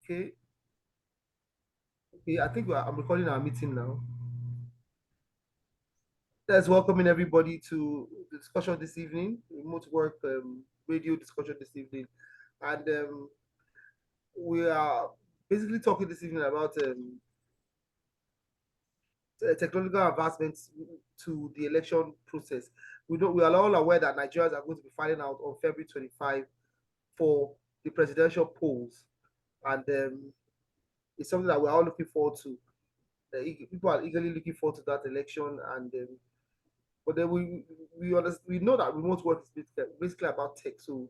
Okay. Okay, I think I'm recording our meeting now. Let's welcoming everybody to the discussion this evening, remote work radio discussion this evening. And we are basically talking this evening about technological advancements to the election process. We are all aware that Nigerians are going to be filing out on February 25 for the presidential polls. And it's something that we're all looking forward to. People are eagerly looking forward to that election, and but then we know that remote work is basically about tech. So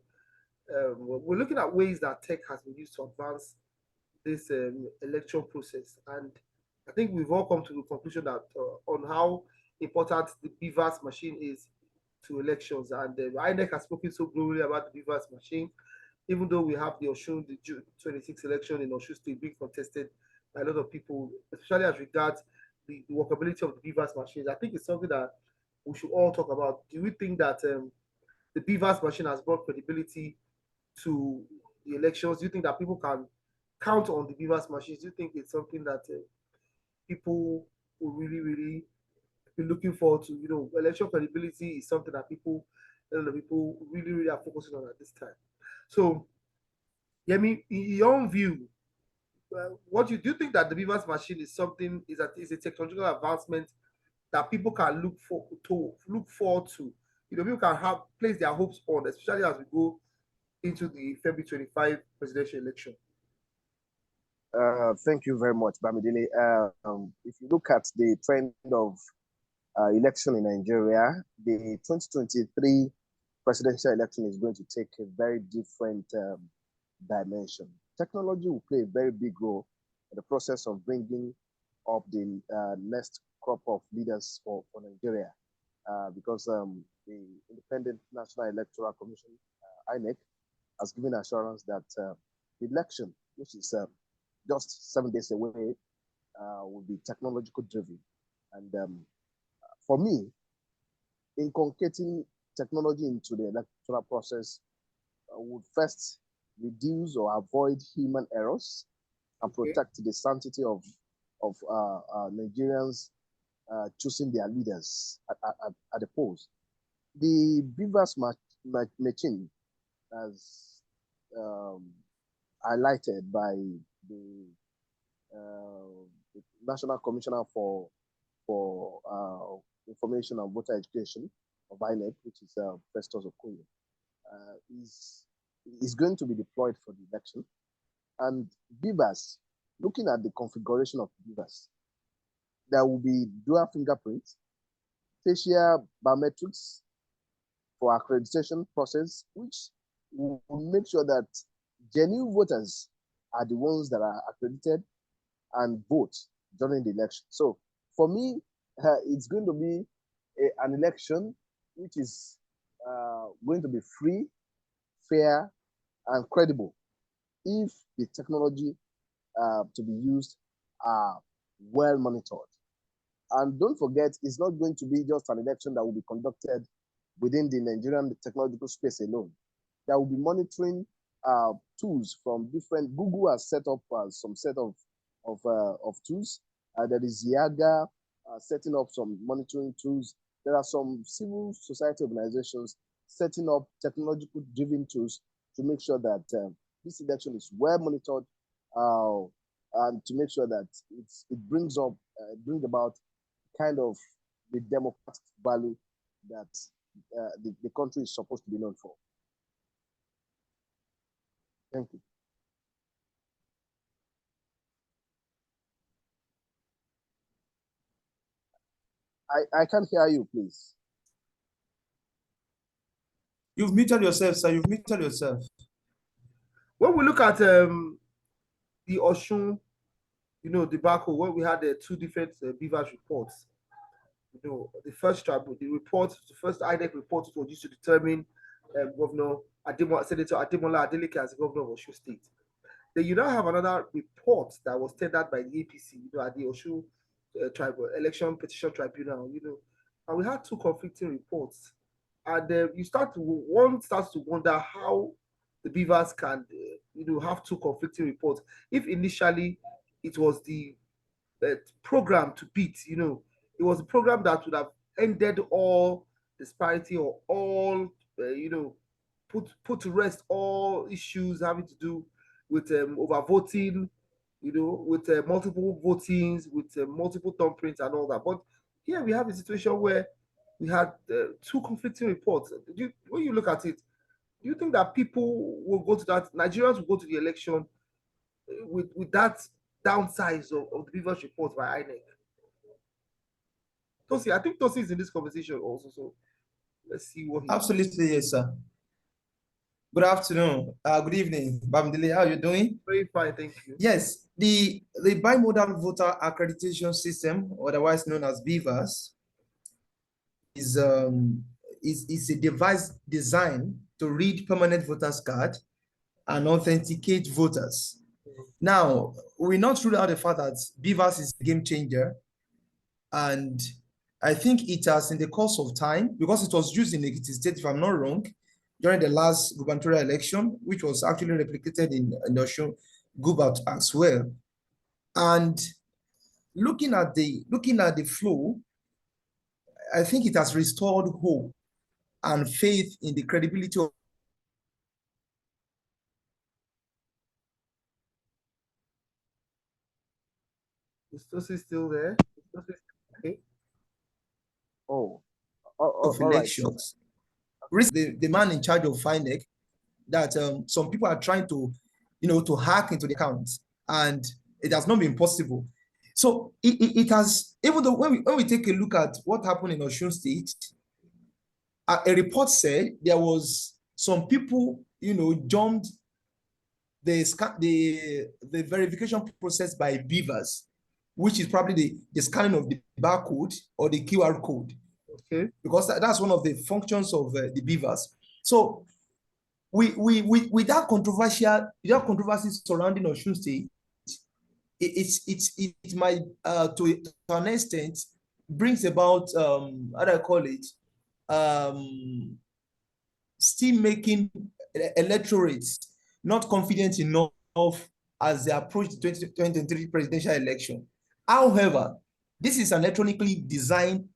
we're looking at ways that tech has been used to advance this election process, and I think we've all come to the conclusion that on how important the BVAS machine is to elections, and INEC has spoken so glowingly about the BVAS machine, even though we have the June 26th election in Osun State being contested by a lot of people, especially as regards the workability of the BVAS machines. I think it's something that we should all talk about. Do we think that the BVAS machine has brought credibility to the elections? Do you think that people can count on the BVAS machines? Do you think it's something that people will really, really be looking forward to? Election credibility is something that a lot of people really, really are focusing on at this time. So, Yemi, in your own view, what you think that the BVAS machine is something is a technological advancement that people can look forward to. People can have place their hopes on, especially as we go into the February 25 presidential election. Thank you very much, Bamidele. If you look at the trend of election in Nigeria, the 2023 presidential election is going to take a very different dimension. Technology will play a very big role in the process of bringing up the next crop of leaders for Nigeria, because the Independent National Electoral Commission, INEC, has given assurance that the election, which is just 7 days away, will be technological driven. And for me, inculcating technology into the electoral process would first reduce or avoid human errors and protect the sanctity of Nigerians choosing their leaders at the polls. The BIVAS machine, as highlighted by the National Commissioner for Information and Voter Education of INEC, which is Festus Okoye, is going to be deployed for the election. And BIVAS, looking at the configuration of BIVAS, there will be dual fingerprints, facial biometrics for accreditation process, which will make sure that genuine voters are the ones that are accredited and vote during the election. So for me, it's going to be an election which is going to be free, fair, and credible if the technology to be used are well monitored. And don't forget, it's not going to be just an election that will be conducted within the Nigerian technological space alone. There will be monitoring tools from different. Google has set up some set of tools. There is Yaga setting up some monitoring tools. There are some civil society organizations setting up technological driven tools to make sure that this election is well monitored and to make sure that it brings about kind of the democratic value that the country is supposed to be known for. Thank you. I can't hear you, please. You've muted yourself, sir. You've muted yourself. When we look at the Osun, debacle, when we had the two different BVAS reports, the first INEC report was used to determine Senator Ademola Adeleke as governor of Osun State. Then you now have another report that was tendered by the APC, at the Osun Election Petition Tribunal, and we had two conflicting reports. And one starts to wonder how the BVAS can, have two conflicting reports. If initially it was the program to beat, it was a program that would have ended all disparity or all, put to rest all issues having to do with overvoting, with multiple votings, with multiple thumbprints and all that. But here we have a situation where we had two conflicting reports. When you look at it, do you think that people will go to that, Nigerians will go to the election with that downsize of the BVAS report by INEC? Tosin, I think Tosin is in this conversation also, so let's see what he Absolutely, yes, sir. Good afternoon. Good evening, Bamidele. How are you doing? Very fine, thank you. Yes, the Bimodal Voter Accreditation System, otherwise known as BVAS, is a device designed to read permanent voters card and authenticate voters. Now, we not rule out the fact that BVAS is a game changer, and I think it has, in the course of time, because it was used in Ekiti State, if I'm not wrong, during the last gubernatorial election, which was actually replicated in Osun Gubat as well. And looking at the flow, I think it has restored hope and faith in the credibility of Is Tosin still there? Okay. Oh, of all right. elections. The man in charge of INEC that some people are trying to, to hack into the account, and it has not been possible. So it has, even though when we take a look at what happened in Osun State, a report said there was some people, jumped the verification process by BIVAS, which is probably the scanning of the barcode or the QR code. Okay. Because that's one of the functions of the BVAS. So with that controversy surrounding Osun State, it might to an extent brings about how do I call it, still making electorates not confident enough as they approach the 2023 presidential election. However, this is an electronically designed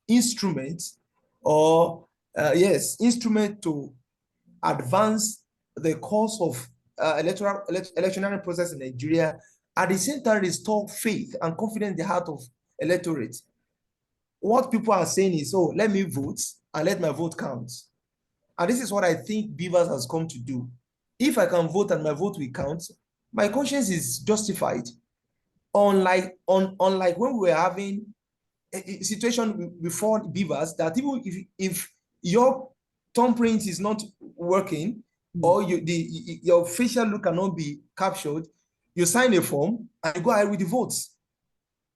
instrument, or instrument to advance the course of electionary process in Nigeria, at the same time restore faith and confidence in the heart of electorate. What people are saying is, oh, let me vote and let my vote count. And this is what I think BIVAS has come to do. If I can vote and my vote will count, my conscience is justified. Unlike when we were having a situation before BIVAS, that even if your thumbprint is not working, or your facial look cannot be captured, you sign a form and you go ahead with the votes,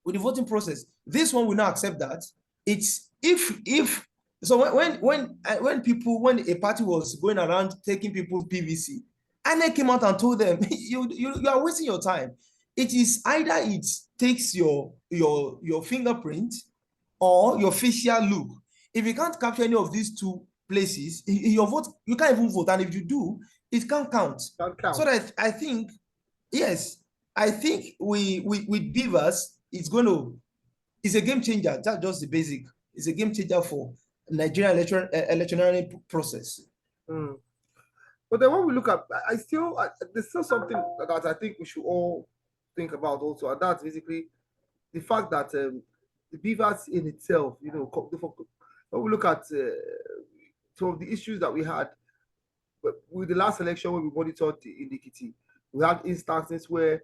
with the voting process. This one will not accept that. It's if so when a party was going around taking people's PVC, and they came out and told them, you are wasting your time. It is either it takes your fingerprint or your facial look. If you can't capture any of these two places, your vote, you can't even vote. And if you do, it can't count. So that I think, yes, I think with BIVAS, it's a game changer. That's just the basic. It's a game changer for Nigerian electoral process. But then when we look at, there's still something that I think we should all think about also, and that's basically the fact that the BVAS in itself, when we look at some of the issues that we had with the last election when we monitored in Ekiti, we had instances where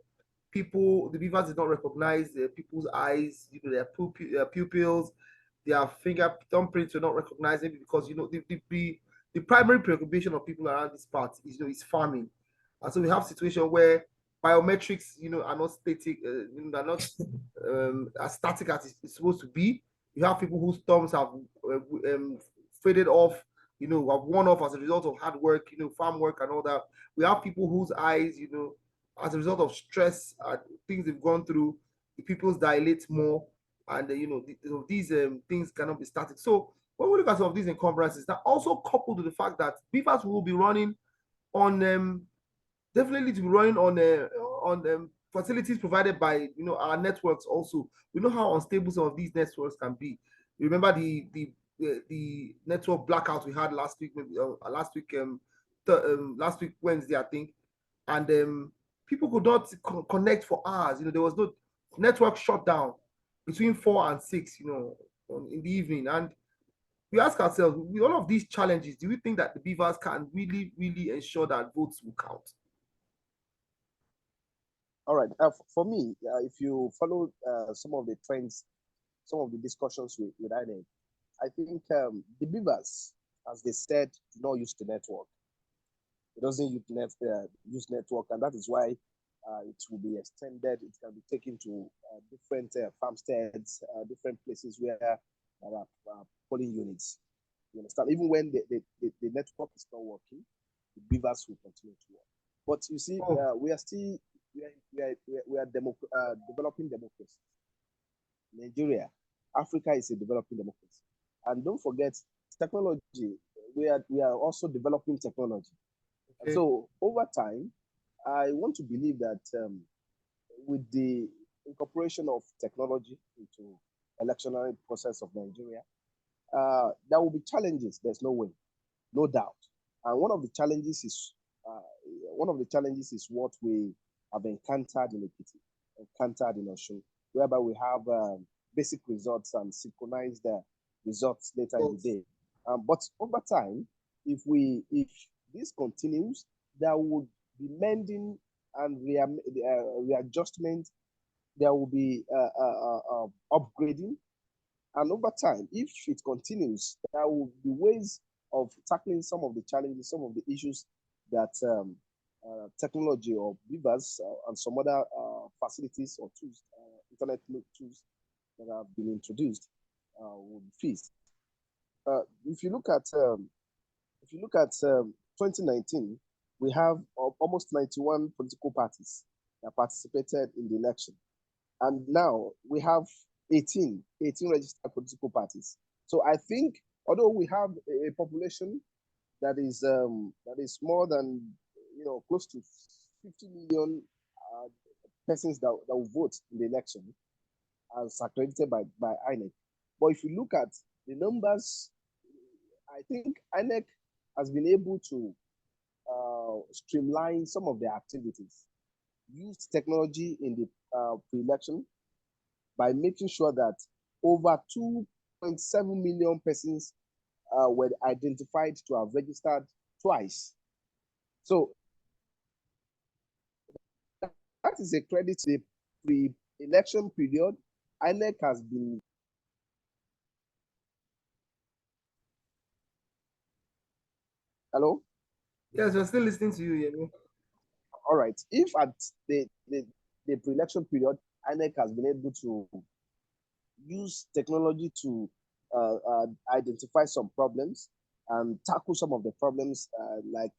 the BVAS did not recognize people's eyes, their pupils, their thumbprints were not recognizing, because the primary preoccupation of people around this part is farming. And so we have a situation where biometrics, are not static, they're not as static as it's supposed to be. You have people whose thumbs have faded off, have worn off as a result of hard work, farm work and all that. We have people whose eyes, as a result of stress and things they've gone through, the pupils dilate more, and these things cannot be static. So when we look at some of these encumbrances, that also coupled with the fact that BVAS will be running on definitely to be running on facilities provided by our networks. Also, we know how unstable some of these networks can be. You remember the network blackout we had last week, maybe last week Wednesday, I think, and people could not connect for hours. There was no network shutdown between 4 and 6, in the evening. And we ask ourselves, with all of these challenges, do we think that the BVAS can really, really ensure that votes will count? All right. For me, if you follow some of the trends, some of the discussions with INEC, I think the BIVAS, as they said, do not use the network. It doesn't use network, and that is why it will be extended. It can be taken to different farmsteads, different places where there are polling units. You understand? Even when the network is not working, the BIVAS will continue to work. But you see, we are still developing democracy. Nigeria, Africa is a developing democracy, and don't forget technology. We are also developing technology. Okay. So over time, I want to believe that with the incorporation of technology into electoral process of Nigeria, there will be challenges. There's no way, no doubt. And one of the challenges is what we have encountered in Ekiti, encountered in Osun, whereby we have basic results and synchronized results later in the day. But over time, if this continues, there would be mending and readjustment. There will be upgrading, and over time, if it continues, there will be ways of tackling some of the challenges, some of the issues that technology or BIVAS and some other facilities or tools, internet tools that have been introduced will be faced. If you look at 2019, we have almost 91 political parties that participated in the election, and now we have 18 registered political parties. So I think, although we have a population that is more than close to 50 million persons that will vote in the election, as accredited by INEC. But if you look at the numbers, I think INEC has been able to streamline some of their activities, use technology in the pre-election by making sure that over 2.7 million persons were identified to have registered twice. So that is a credit to the pre-election period. INEC has been Hello? Yes, we're still listening to you, Yemi. All right. If at the pre-election period, INEC has been able to use technology to identify some problems and tackle some of the problems like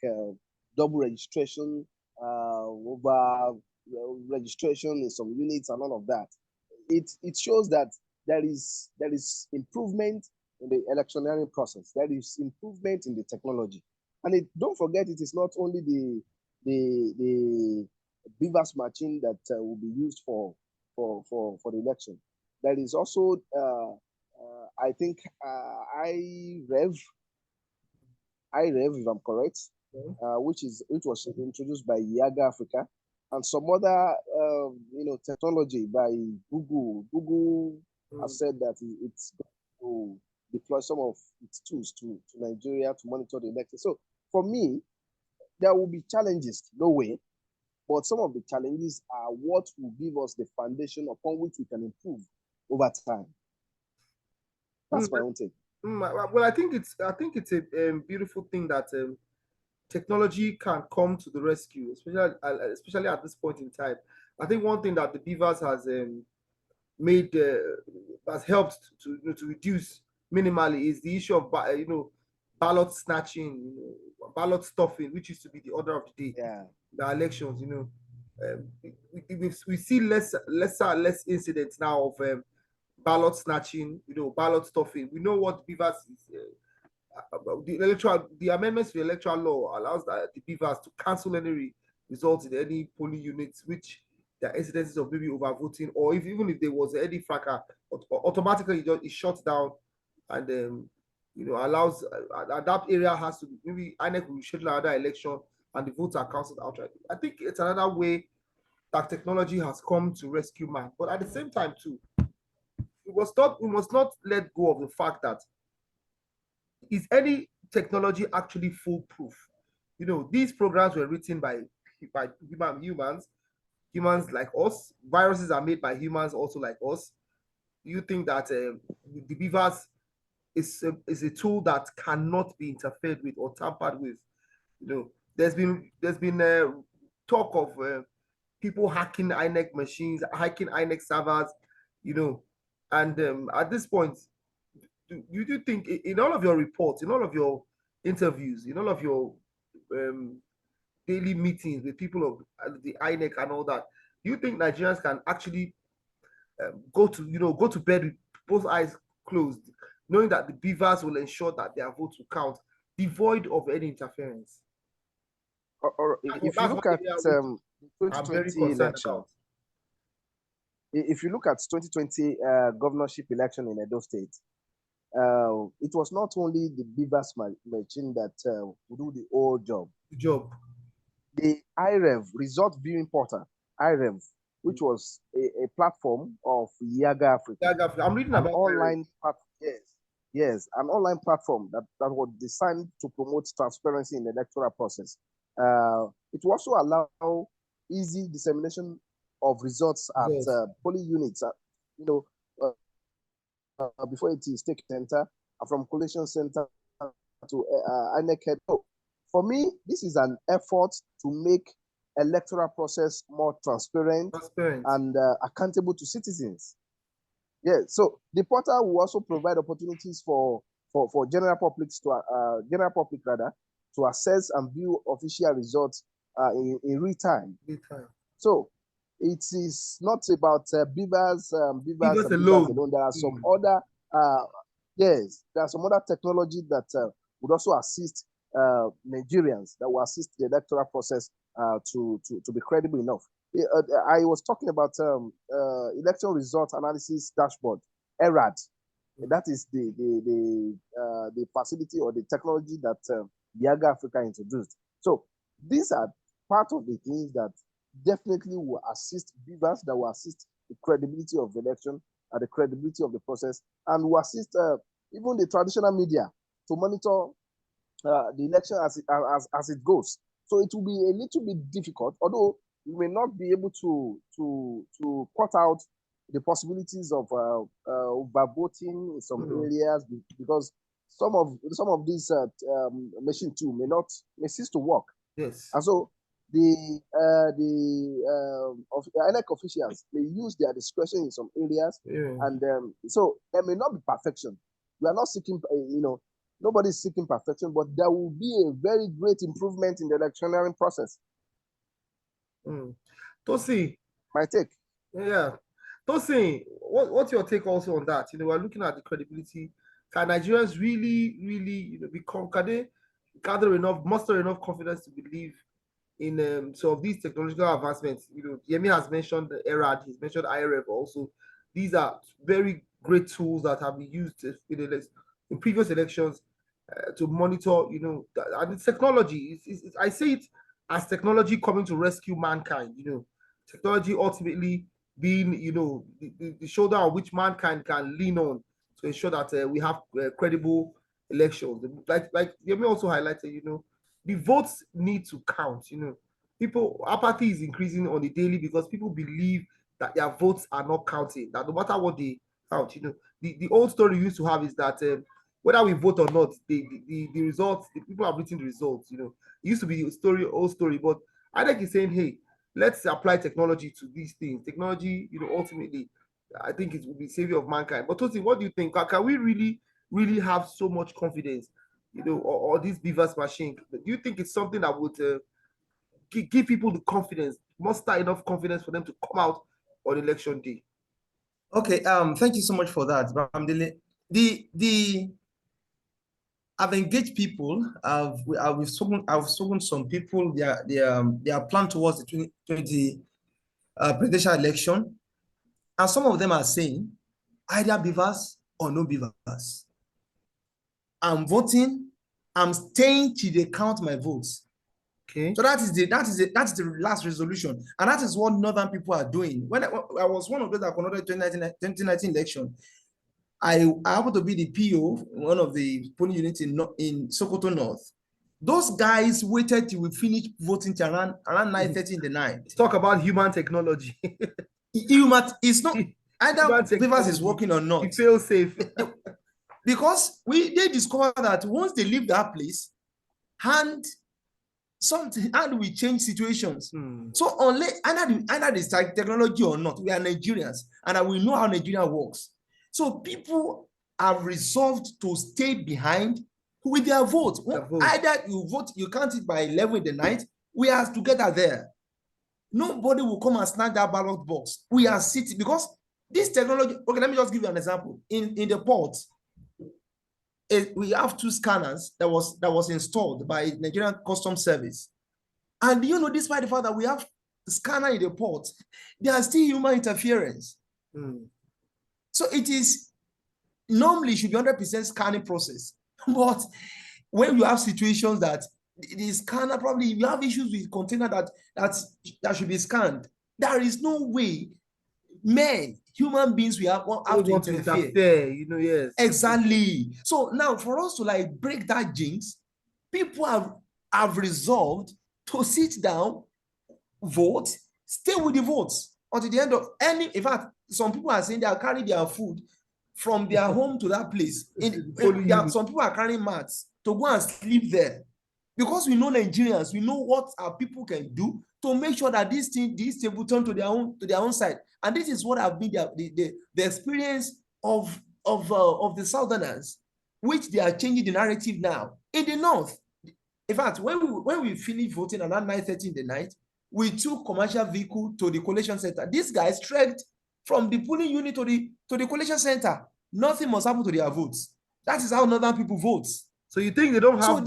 double registration, over registration in some units and all of that. It shows that there is improvement in the electioneering process. There is improvement in the technology. And don't forget, it is not only the BVAS machine that will be used for the election. There is also, I think, IREV, if I'm correct, which was introduced by Yaga Africa, and some other technology by Google. Google has said that it's going to deploy some of its tools to Nigeria to monitor the election. So for me, there will be challenges, no way, but some of the challenges are what will give us the foundation upon which we can improve over time. That's my own take. Well, I think it's a beautiful thing that technology can come to the rescue, especially at this point in time. I think one thing that the BVAS has made has helped to reduce minimally is the issue of ballot snatching, ballot stuffing, which used to be the order of the day. Yeah. The elections, we see less incidents now of ballot snatching, ballot stuffing. We know what BVAS is. The amendments to the electoral law allows the BVAS to cancel any results in any polling units which there are incidences of maybe overvoting, or even if there was any fracas, automatically it shuts down and allows that area has to be, maybe INEC will schedule another election and the votes are counted outright. I think it's another way that technology has come to rescue man. But at the same time, too, we must not let go of the fact that is any technology actually foolproof? These programs were written by humans like us. Viruses are made by humans also like us. Do you think that the BVAS is a tool that cannot be interfered with or tampered with? There's been talk of people hacking INEC machines, hacking INEC servers, and at this point, do you think in all of your reports, in all of your interviews, in all of your daily meetings with people of the INEC and all that, do you think Nigerians can actually go to bed with both eyes closed, knowing that the BVAS will ensure that their votes will count, devoid of any interference? Or if you look at the I'm very 2020 concerned election, about. if you look at 2020 governorship election in Edo State, it was not only the BIVAS machine that would do the whole job. Good job. The IREV, Result Viewing Portal, IREV, which was a platform of Yaga Africa. I'm reading an about online yes, an online platform that was designed to promote transparency in the electoral process. It will also allow easy dissemination of results at polling units, before it is taken center, from collation center to INEC head. So for me, this is an effort to make electoral process more transparent. And accountable to citizens. Yeah, so the portal will also provide opportunities for general public to access and view official results in real time. So it is not about BIVAS alone. There are some other there are some other technology that would also assist Nigerians, that will assist the electoral process to be credible enough. I was talking about election result analysis dashboard, ERAD. That is the facility or the technology that Yaga Africa introduced. So these are part of the things that definitely will assist BIVAS, that will assist the credibility of the election and the credibility of the process, and will assist even the traditional media to monitor the election as it goes. So it will be a little bit difficult, although we may not be able to cut out the possibilities of voting in some areas, because some of these machine too may cease to work. Yes. And so the INEC officials may use their discretion in some areas, and so there may not be perfection. We are not seeking, nobody's seeking perfection, but there will be a very great improvement in the electioneering process. Tosin, my take. Yeah. Tosin, what's your take also on that? We're looking at the credibility. Can Nigerians really, can they muster enough confidence to believe in some of these technological advancements? Yemi has mentioned the ERAD, he's mentioned IREV also. These are very great tools that have been used in previous elections to monitor, and it's technology. I say it as technology coming to rescue mankind, technology ultimately being, the shoulder on which mankind can lean on to ensure that we have credible elections. Like Yemi also highlighted, the votes need to count. People, apathy is increasing on the daily because people believe that their votes are not counting, that no matter what they count, the old story we used to have is that whether we vote or not, the results, the people have written the results. It used to be old story, but INEC is saying, hey, let's apply technology to these things. Technology, ultimately, I think it will be savior of mankind. But Tosin, what do you think? Can we really have so much confidence, or this BVAS machine? Do you think it's something that would give people the confidence, muster enough confidence for them to come out on election day? Okay, thank you so much for that, Bamidele. I've engaged people. I've spoken to some people. They are planned towards the 2020 presidential election, and some of them are saying either BVAS or no BVAS. I'm voting. I'm staying till they count my votes. Okay. So that's the last resolution, and that is what northern people are doing. When I was one of those that conducted 2019 election, I happened to be the PO, one of the polling units in Sokoto North. Those guys waited till we finished voting till around 9:30 in the night. Let's talk about human technology. It's not either BIVAS is working or not. You feel safe. Because they discovered that once they leave that place, and we change situations. So unless either this technology or not, we are Nigerians, and we know how Nigeria works. So people have resolved to stay behind with their vote. Either you vote, you count it by 11 in the night, we are together there. Nobody will come and snag that ballot box. We are sitting, because this technology, okay, let me just give you an example. In the port, we have 2 scanners that was installed by Nigerian Customs Service. And you know, despite the fact that we have a scanner in the port, there are still human interference. So it is normally should be 100% scanning process. But when you have situations that the scanner, probably you have issues with container that should be scanned, there is no way human beings, we have to interfere. You know, yes. Exactly. So now for us to like break that jinx, people have resolved to sit down, vote, stay with the votes until the end of in fact, some people are saying they are carrying their food from their home to that place. Some people are carrying mats to go and sleep there. Because we know Nigerians, we know what our people can do to make sure that this table turn to their own side. And this is what have been the experience of the Southerners, which they are changing the narrative now. In the North, in fact, when we finished voting around 9:30 in the night, we took commercial vehicle to the collation center. These guys trekked from the polling unit to the collation center. Nothing must happen to their votes. That is how northern people vote. So you think they don't have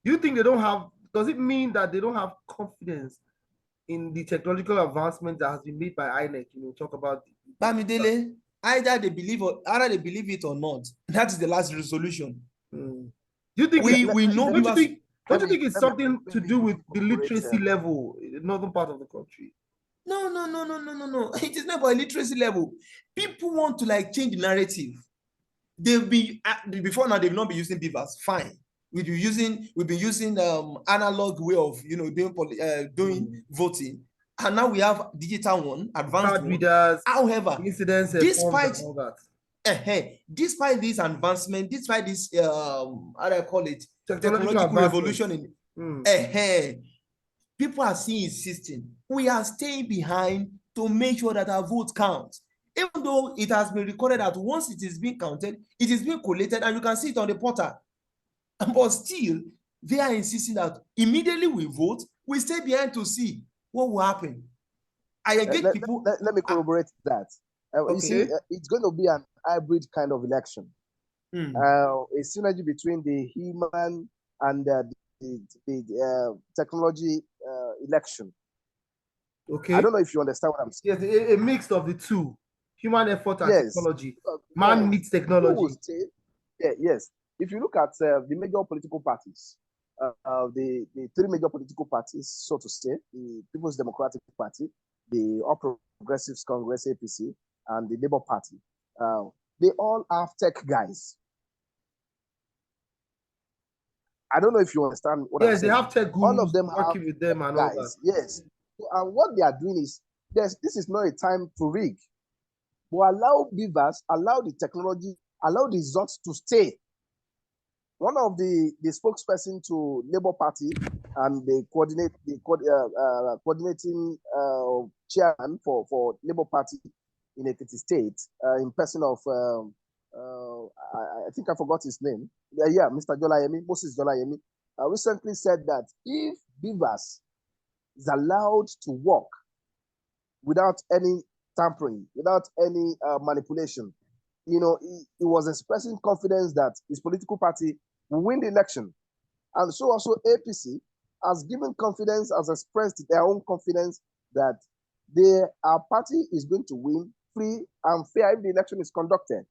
you think they don't have, does it mean that they don't have confidence in the technological advancement that has been made by INEC? You know, talk about Bamidele, either they believe it or not. That is the last resolution. Do you think don't you think it's something to do with the literacy level in the northern part of the country? No. It is not about literacy level. People want to like change the narrative. Before now, they've not been using BVAS. Fine. We've been using analog way of doing voting, and now we have digital one, advanced readers. However, incidents, despite all that. Despite this advancement, despite this how do I call it, technological revolution people are still insisting. We are staying behind to make sure that our votes count. Even though it has been recorded that once it is being counted, it is being collated, and you can see it on the portal. But still, they are insisting that immediately we vote, we stay behind to see what will happen. I engage people. Let me corroborate that. You see, it's going to be an hybrid kind of election. A synergy between the human and the technology election. Okay. I don't know if you understand what I'm saying. Yes, a mix of the two. Human effort and technology. Man meets technology. Yes. If you look at the major political parties, the 3 major political parties, so to say, the People's Democratic Party, the All Progressives Congress, APC, and the Labour Party, they all have tech guys. I don't know if you understand what I'm saying. Yes, they have tech gurus. All of them working with them and guys. All that. Yes. And what they are doing is, this is not a time to rig, but allow BIVAS, allow the technology, allow the results to stay. One of the spokesperson to Labour Party and the coordinating chairman for Labour Party in Ekiti State, in person of I think I forgot his name. Mr. Olayemi, Moses Olayemi, recently said that if BIVAS is allowed to work without any tampering, without any manipulation. You know, he was expressing confidence that his political party will win the election. And so also APC has given confidence, has expressed their own confidence that their party is going to win free and fair if the election is conducted.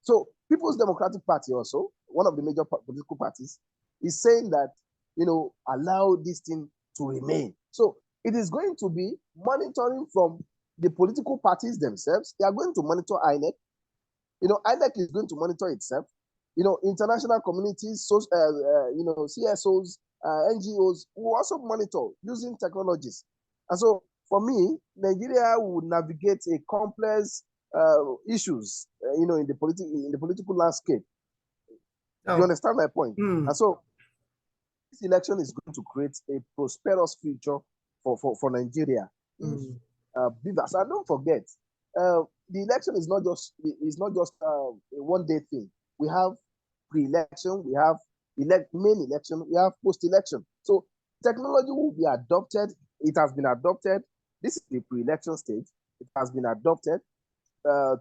So People's Democratic Party also, one of the major political parties, is saying that, you know, allow this thing to remain. So it is going to be monitoring from the political parties themselves. They are going to monitor INEC. You know, INEC is going to monitor itself. You know, international communities, you know, CSOs, NGOs will also monitor using technologies. And so for me, Nigeria would navigate a complex issues, you know, in the political landscape. Oh. You understand my point? And so this election is going to create a prosperous future for Nigeria. BIVAS, and don't forget, the election is not just a one-day thing. We have pre-election, we have main election, we have post-election. So technology will be adopted. It has been adopted. This is the pre-election stage. It has been adopted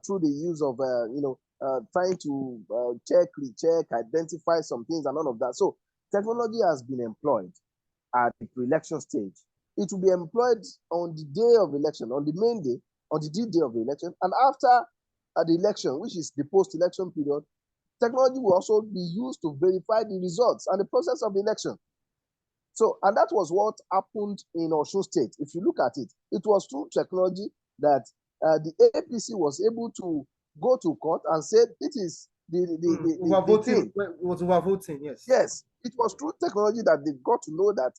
through the use of you know, trying to check, recheck, identify some things and all of that. So technology has been employed at the pre-election stage. It will be employed on the day of election, on the main day, on the day of the election, and after the election, which is the post-election period. Technology will also be used to verify the results and the process of the election. So, and that was what happened in Osun State. If you look at it, it was through technology that the APC was able to go to court and say it is the overvoting. It was overvoting, yes. Yes, it was through technology that they got to know that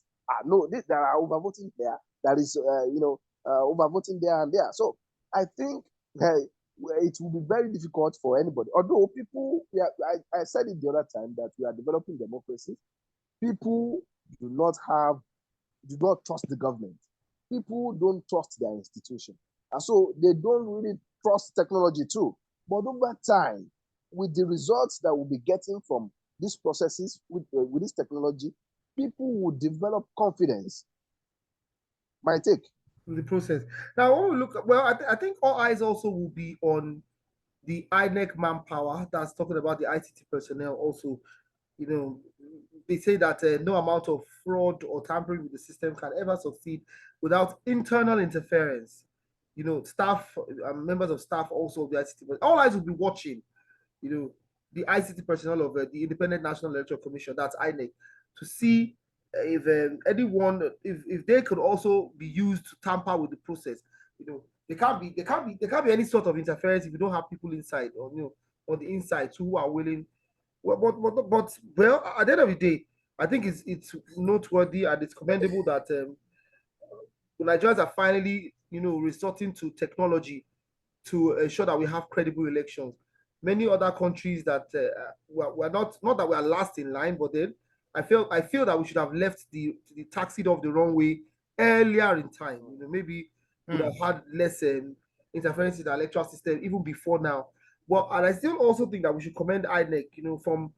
no, there are overvoting there. There is you know, overvoting there and there. So I think it will be very difficult for anybody. Although people, I said it the other time that we are developing democracy. People do not trust the government. People don't trust their institution. And so they don't really trust technology too. But over time, with the results that we'll be getting from these processes, with this technology, people will develop confidence. My take. The process. Now, when we look, well, I think all eyes also will be on the INEC manpower that's talking about the ICT personnel also. You know, they say that no amount of fraud or tampering with the system can ever succeed without internal interference. You know, staff, members of staff also of the ICT, all eyes will be watching, you know, the ICT personnel of the Independent National Electoral Commission, that's INEC, to see if anyone, if they could also be used to tamper with the process. You know, there can't be any sort of interference if you don't have people inside, or you know, on the inside who are willing. But well, at the end of the day, I think it's noteworthy and it's commendable that Nigerians are finally, you know, resorting to technology to ensure that we have credible elections. Many other countries that we're not that we are last in line, but then I feel that we should have left the taxied off the wrong way earlier in time. You know, maybe would have had less interference in the electoral system even before now. Well, and I still also think that we should commend INEC, you know, from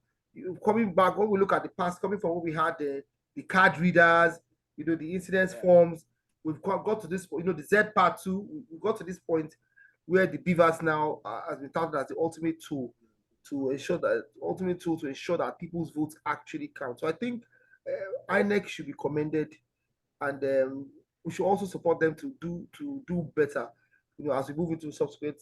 coming back when we look at the past, coming from when we had the card readers, you know, the incidence forms. We've got to this, you know, the Z part 2. We got to this point where the BVAS now has been touted as the ultimate tool to ensure that people's votes actually count. So I think INEC should be commended, and we should also support them to do better, you know, as we move into subsequent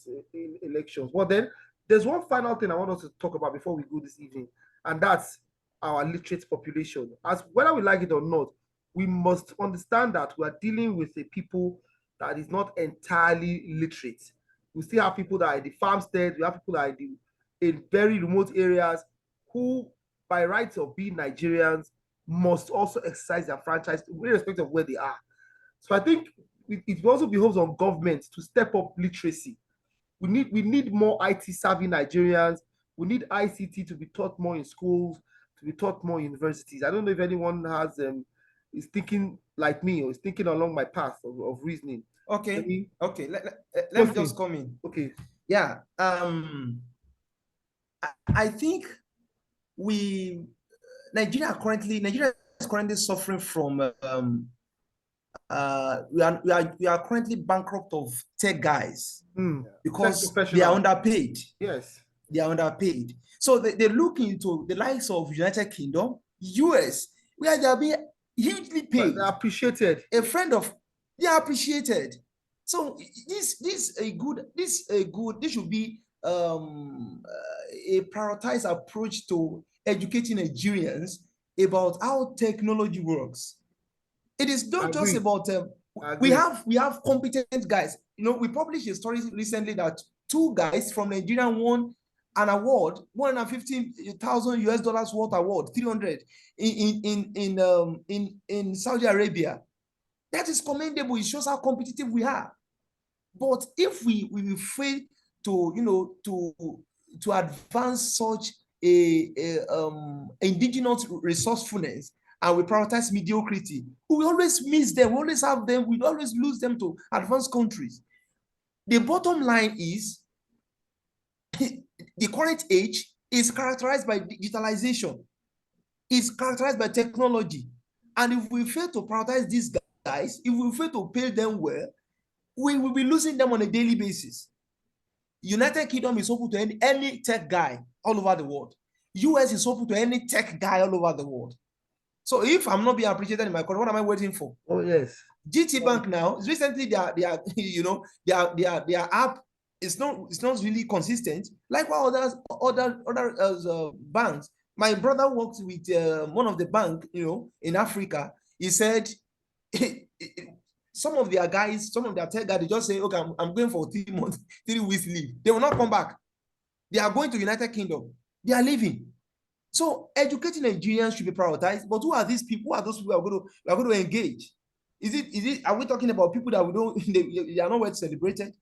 elections. But then there's one final thing I want us to talk about before we go this evening, and that's our literate population. As whether we like it or not, we must understand that we are dealing with a people that is not entirely literate. We still have people that are in the farmstead, we have people that are in very remote areas who, by rights of being Nigerians, must also exercise their franchise irrespective of where they are. So I think it also behoves on government to step up literacy. We need more IT savvy Nigerians. We need ICT to be taught more in schools, to be taught more in universities. I don't know if anyone is thinking like me or is thinking along my path of reasoning. Okay. Okay. Let me just come in. Okay. Yeah. I think Nigeria is currently suffering from we are currently bankrupt of tech guys because Tech they are professionals. underpaid. Yes. They are underpaid. So they look into the likes of United Kingdom, US, where they are being hugely paid. They're appreciated. They are appreciated. So this should be a prioritized approach to educating Nigerians about how technology works. It is not just about we have competent guys. You know, we published a story recently that 2 guys from Nigeria won an award, $115,000 worth award, 300 in Saudi Arabia. That is commendable. It shows how competitive we are. But if we fail to to advance such a indigenous resourcefulness, and we prioritize mediocrity, we will always miss them. We always have them. We always lose them to advanced countries. The bottom line is the current age is characterized by digitalization, is characterized by technology. And if we fail to prioritize these guys, if we fail to pay them well, we will be losing them on a daily basis. United Kingdom is open to any tech guy all over the world. US is open to any tech guy all over the world. So if I'm not being appreciated in my country, what am I waiting for? Oh yes. GT Bank now, recently their app is not really consistent. Like what other banks. My brother works with one of the bank, in Africa. He said some of their guys, some of their tech guys, they just say, okay, I'm going for 3 months, 3 weeks leave. They will not come back. They are going to United Kingdom. They are leaving. So educating Nigerians should be prioritized. But who are these people? Who are those people we are going to engage? Are we talking about people that they are not well celebrated?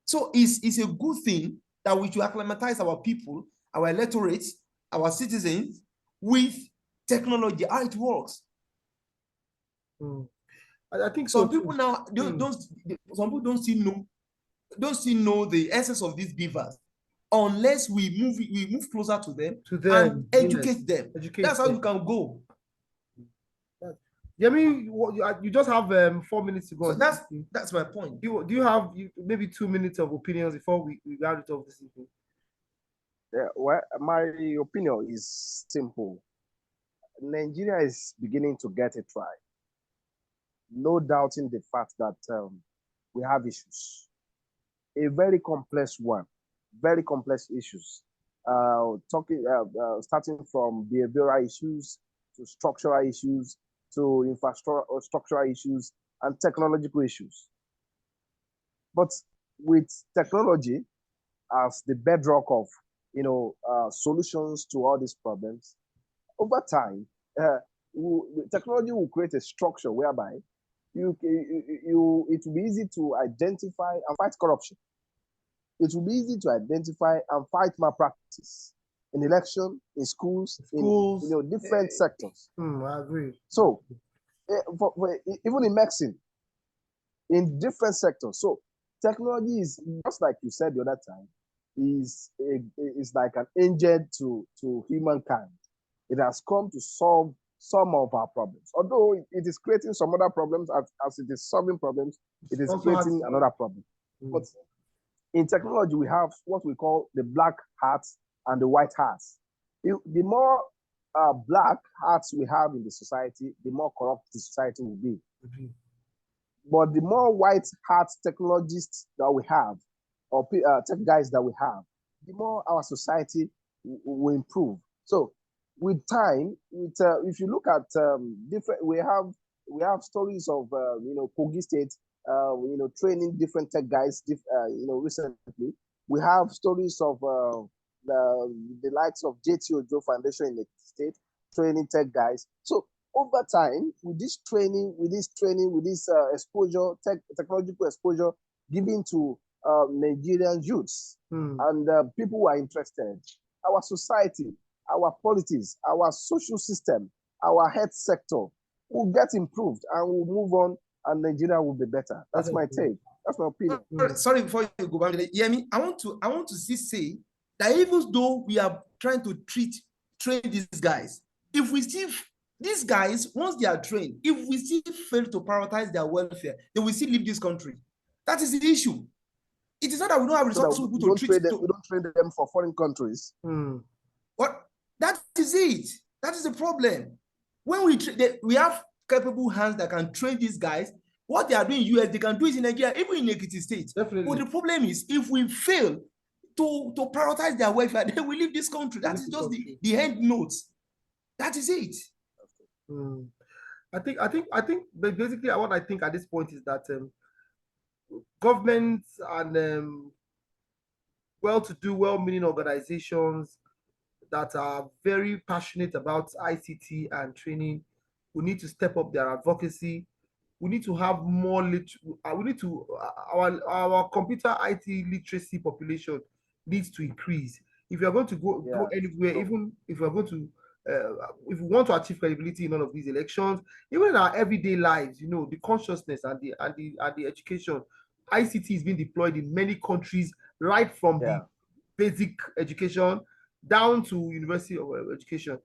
So it's a good thing that we should acclimatize our people, our electorates, our citizens with technology, how it works. I think some people now some people don't still know the essence of this BVAS unless we move closer to them and educate them. That's how you can go. I mean, you just have 4 minutes to go. So that's my point. Do you have maybe 2 minutes of opinions before we round it off this evening? Yeah, well, my opinion is simple. Nigeria is beginning to get it right. No doubting the fact that we have issues. A very complex one, very complex issues. Starting from behavioral issues to structural issues to infrastructural issues and technological issues. But with technology as the bedrock of solutions to all these problems, over time, technology will create a structure whereby it will be easy to identify and fight corruption. It will be easy to identify and fight malpractice in election, in schools, in different sectors. I agree. So, even in medicine, in different sectors. So, technology is, just like you said the other time, is like an angel to humankind. It has come to solve some of our problems. Although it is creating some other problems, as it is solving problems, it is creating another problem. But in technology, we have what we call the black hats and the white hats. The more black hats we have in the society, the more corrupt the society will be. But the more white hat technologists that we have, or tech guys that we have, the more our society will improve. So with time, if you look at different, we have stories of Kogi State, training different tech guys. Recently, we have stories of the likes of JT Ojo Foundation in the state training tech guys. So over time, with this training, with this exposure, technological exposure given to Nigerian youths and people who are interested, our society, our politics, our social system, our health sector will get improved and will move on, and Nigeria will be better. That's my take. That's my opinion. Sorry, before you go back, Yemi, I want to still say that even though we are trying to train these guys, if we still These guys, once they are trained, if we still fail to prioritize their welfare, they will still leave this country. That is the issue. It is not that we don't have resources we to treat them. We don't train them for foreign countries. What? That is it. That is the problem. When we have capable hands that can train these guys, what they are doing in US, they can do it in Nigeria, even in Ekiti State. Definitely. But the problem is, if we fail to prioritize their welfare, then we leave this country. That is just the end note. That is it. I think, but basically, what I think at this point is that governments and well-to-do, well-meaning organizations that are very passionate about ICT and training, we need to step up their advocacy. We need to have more our computer IT literacy population needs to increase. If you're going to go anywhere, even if we're going to if we want to achieve credibility in all of these elections, even in our everyday lives, you know, the consciousness and the education, ICT is being deployed in many countries, right from the basic education down to University of Education.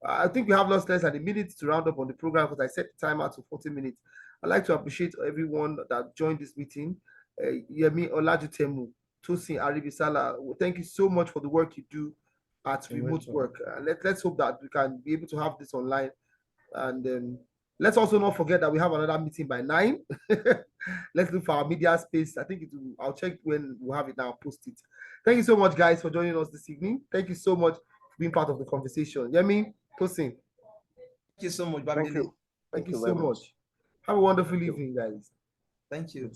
I think we have lost less than a minute to round up on the program because I set the timer to 40 minutes. I'd like to appreciate everyone that joined this meeting. Yemi, Olajutemu, Tosin, Aribisala, thank you so much for the work you do at Remotework. Let's hope that we can be able to have this online. And let's also not forget that we have another meeting by 9. Let's look for our media space. I think I'll check when we'll have it now, post it. Thank you so much, guys, for joining us this evening. Thank you so much for being part of the conversation. Yemi, Tosin. Thank you so much, Thank you. Thank you so much. Have a wonderful evening, guys. Thank you.